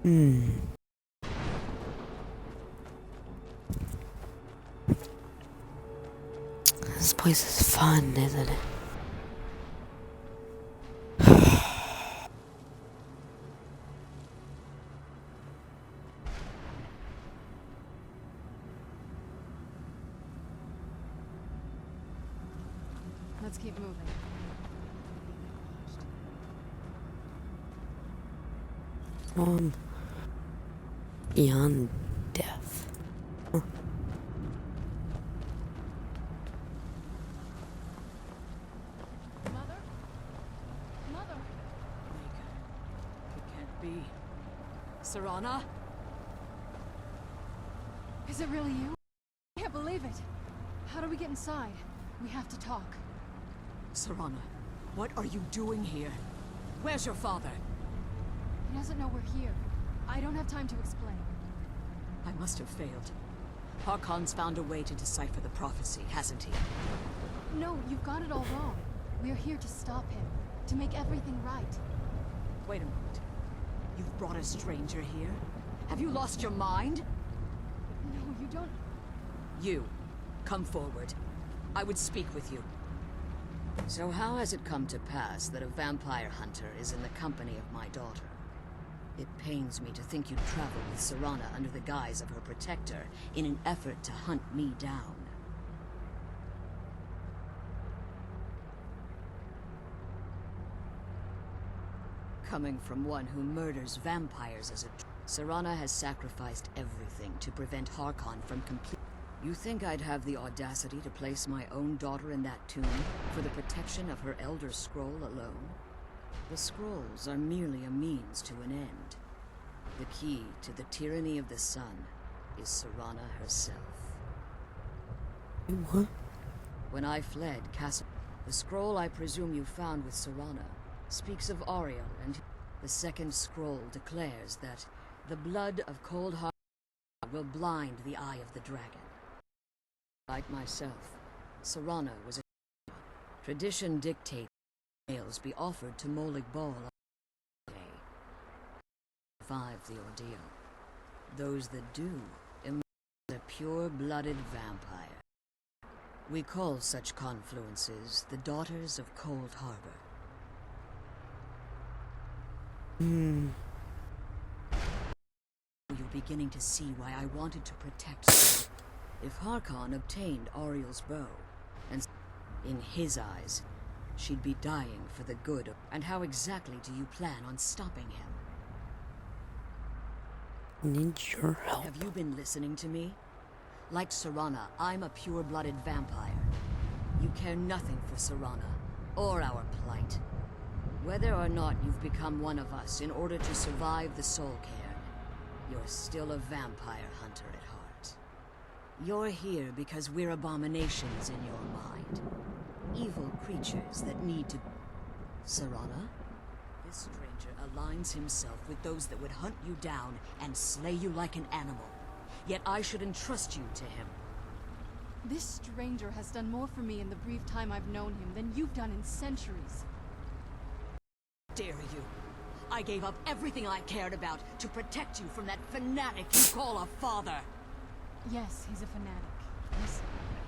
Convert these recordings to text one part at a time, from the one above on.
Hmm. This place is fun, isn't it? Let's keep moving. Beyond death. Huh. Mother? Mother? It can't be. Serana? Is it really you? I can't believe it. How do we get inside? We have to talk. Serana, what are you doing here? Where's your father? He doesn't know we're here. I don't have time to explain. I must have failed. Harkon's found a way to decipher the prophecy, hasn't he? No, you've got it all wrong. We're here to stop him. To make everything right. Wait a moment. You've brought a stranger here? Have you lost your mind? No, you don't... You, come forward. I would speak with you. So how has it come to pass that a vampire hunter is in the company of my daughter? It pains me to think you'd travel with Serana under the guise of her protector in an effort to hunt me down. Coming from one who murders vampires as a... Serana has sacrificed everything to prevent Harkon from complete... You think I'd have the audacity to place my own daughter in that tomb for the protection of her Elder Scroll alone? The scrolls are merely a means to an end. The key to the tyranny of the sun is Serana herself. What? When I fled Castle, the scroll I presume you found with Serana speaks of Ariel, and the second scroll declares that the blood of Cold Heart will blind the eye of the dragon. Like myself, Serana was a... Tradition dictates males be offered to Molig Bal on the day. Survive the ordeal. Those that do emerge a pure-blooded vampire. We call such confluences the Daughters of Cold Harbor. You're beginning to see why I wanted to protect Serana. If Harkon obtained Ariel's bow, and in his eyes, she'd be dying for the good of... And how exactly do you plan on stopping him? Need your help. Have you been listening to me? Like Serana, I'm a pure-blooded vampire. You care nothing for Serana, or our plight. Whether or not you've become one of us in order to survive the Soul Cairn, you're still a vampire hunter at heart. You're here because we're abominations in your mind. Evil creatures that need to... Serana? This stranger aligns himself with those that would hunt you down and slay you like an animal. Yet I should entrust you to him. This stranger has done more for me in the brief time I've known him than you've done in centuries. Dare you? I gave up everything I cared about to protect you from that fanatic you call a father. Yes, he's a fanatic. He's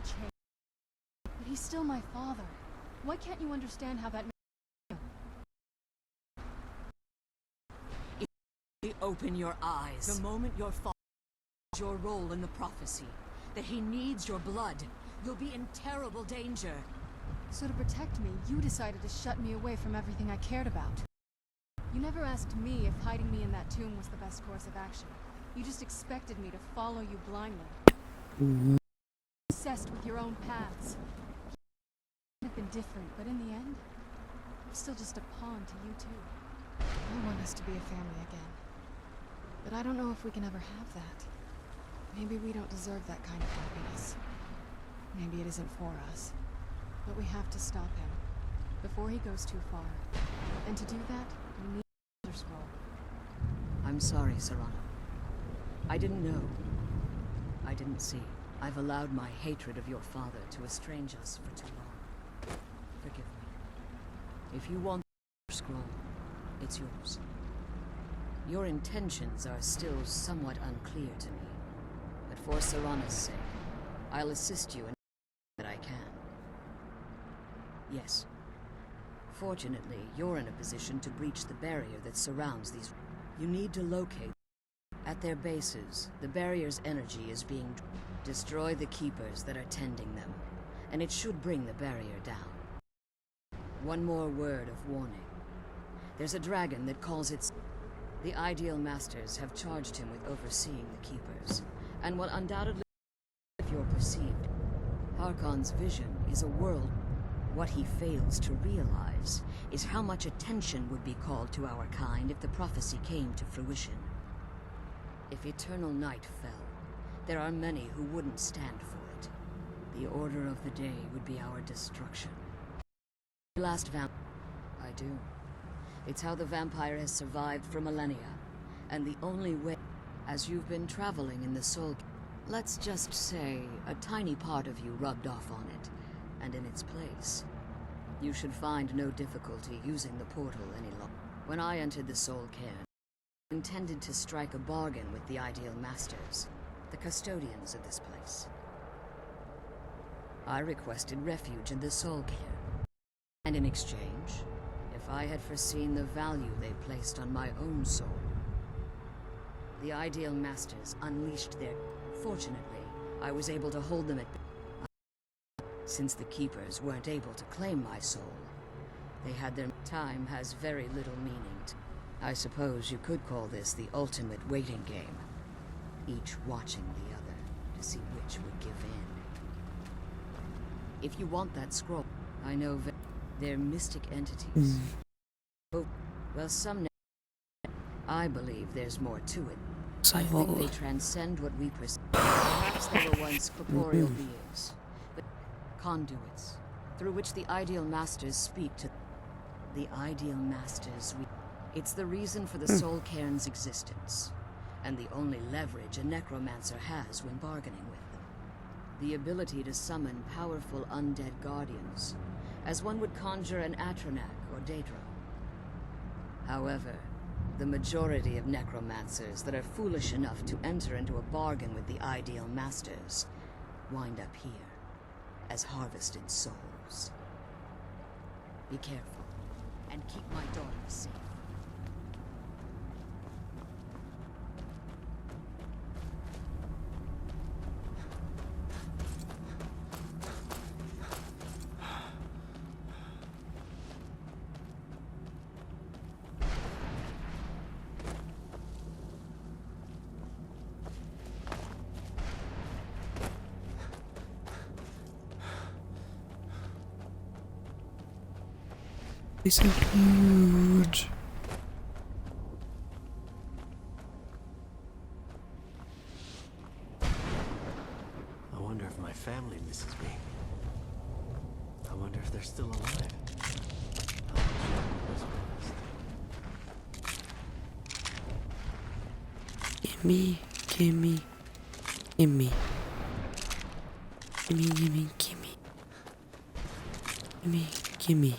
changed. But he's still my father. Why can't you understand how that makes me feel? Open your eyes. The moment your father knows your role in the prophecy, that he needs your blood, you'll be in terrible danger. So to protect me, you decided to shut me away from everything I cared about. You never asked me if hiding me in that tomb was the best course of action. You just expected me to follow you blindly. Obsessed with your own paths. It had been different, but in the end, I'm still just a pawn to you too. I want us to be a family again. But I don't know if we can ever have that. Maybe we don't deserve that kind of happiness. Maybe it isn't for us. But we have to stop him before he goes too far. And to do that, we need another scroll. I'm sorry, Serana. I didn't know. I didn't see. I've allowed my hatred of your father to estrange us for too long. Forgive me. If you want the scroll, it's yours. Your intentions are still somewhat unclear to me. But for Serana's sake, I'll assist you in that I can. Yes. Fortunately, you're in a position to breach the barrier that surrounds these. You need to locate. At their bases, the barrier's energy is being. Destroy the keepers that are tending them, and it should bring the barrier down. One more word of warning. There's a dragon that calls its. The Ideal Masters have charged him with overseeing the keepers, and will undoubtedly if you're perceived. Harkon's vision is a world. What he fails to realize is how much attention would be called to our kind if the prophecy came to fruition. If eternal night fell, there are many who wouldn't stand for it. The order of the day would be our destruction. Last I do. It's how the vampire has survived for millennia, and the only way, as you've been traveling in the soul, let's just say a tiny part of you rubbed off on it, and in its place. You should find no difficulty using the portal any longer. When I entered the Soul Cairn, I intended to strike a bargain with the Ideal Masters, the custodians of this place. I requested refuge in the Soul Cairn, and in exchange, if I had foreseen the value they placed on my own soul, the Ideal Masters unleashed their. Fortunately, I was able to hold them at. Since the Keepers weren't able to claim my soul, they had their. Time has very little meaning. I suppose you could call this the ultimate waiting game, each watching the other to see which would give in. If you want that scroll, I know they're mystic entities. Oh, well, some. I believe there's more to it. I think they transcend what we perceive. Perhaps they were once corporeal beings, but conduits through which the Ideal Masters speak to. The Ideal Masters. It's the reason for the Soul Cairn's existence, and the only leverage a necromancer has when bargaining with them. The ability to summon powerful undead guardians, as one would conjure an Atronak or Daedra. However, the majority of necromancers that are foolish enough to enter into a bargain with the Ideal Masters wind up here as harvested souls. Be careful, and keep my daughter safe. It's so huge. I wonder if my family misses me. I wonder if they're still alive. Gimme, gimme, gimme. Gimme, gimme, gimme. Gimme, gimme.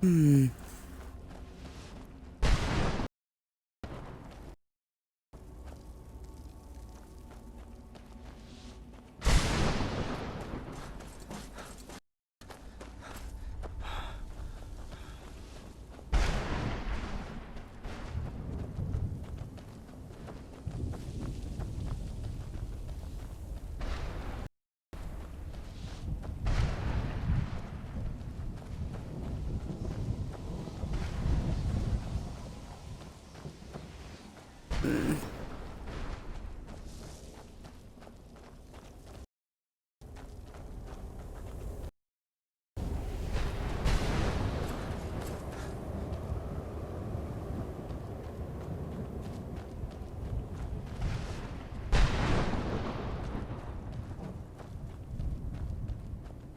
Hmm.